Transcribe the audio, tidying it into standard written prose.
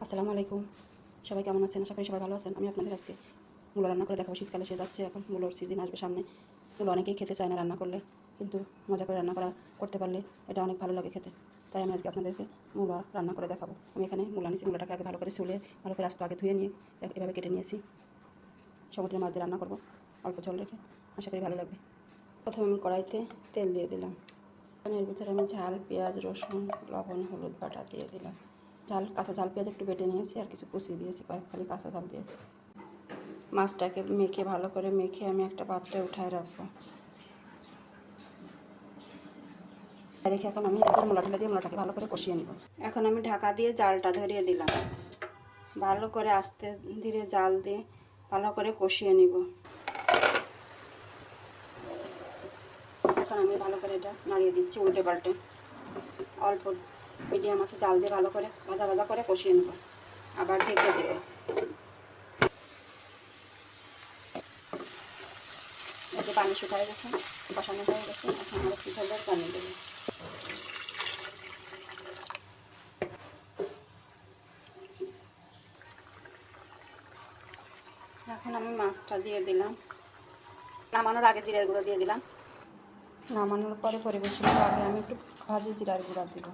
আসসালামু আলাইকুম। সবাই কেমন আছেন? আশা করি সবাই ভালো আছেন। আমি আপনাদের আজকে মূলো রান্না করে দেখাবো। শীতকালে সে যাচ্ছে, এখন মূলোর সিজন আসবে সামনে। মূলো অনেকেই খেতে চায় না রান্না করলে, কিন্তু মজা করে রান্না করতে পারলে এটা অনেক ভালো লাগে খেতে। তাই আমি আজকে আপনাদেরকে মূলো রান্না করে দেখাবো। আমি এখানে মূলো নিয়েছি, মূলোটাকে আগে ভালো করে ছুলে ভালো করে আস্ত আগে ধুয়ে নিয়ে এভাবে কেটে নিয়েছি। সমুদ্রের মাছ দিয়ে রান্না করবো, অল্প ঝোল রেখে। আশা করি ভালো লাগবে। প্রথমে আমি কড়াইতে তেল দিয়ে দিলাম। এর ভিতরে আমি ঝাল, পেঁয়াজ, রসুন, লবণ, হলুদ বাটা দিয়ে দিলাম। কাঁচা ঝাল পেঁয়াজ একটু বেটে নিয়েছি, আর কিছু কুচিয়ে দিয়েছি, কয়েক ফালি কাঁচা ঝাল দিয়েছি। মাছটাকে ভালো করে মেখে আমি একটা পাত্রে উঠায় রাখবো। রেখে এখন আমি মূলা ঢেলে দিয়ে মূলাটাকে ভালো করে কষিয়ে নিব। এখন আমি ঢাকা দিয়ে জালটা ধরিয়ে দিলাম। ভালো করে আস্তে ধীরে জাল দিয়ে ভালো করে কষিয়ে নিব। এখন আমি ভালো করে এটা নাড়িয়ে দিচ্ছি উল্টে পাল্টে। অল্প মিডিয়াম আছে জাল দিয়ে ভালো করে ভাজা করে কষিয়ে নেব। আবার ঢেকে দেব। যে পানি শুকায় গেছে, কষানো হয়ে গেছে, এখন আমরা একটু ঝোলের পানি দেবো। এখন আমি মাছটা দিয়ে দিলাম। নামানোর আগে জিরার গুঁড়ো দিয়ে দিলাম। নামানোর পরে পরিবেশনের আগে আমি একটু ভাজি জিরার গুঁড়া দিব।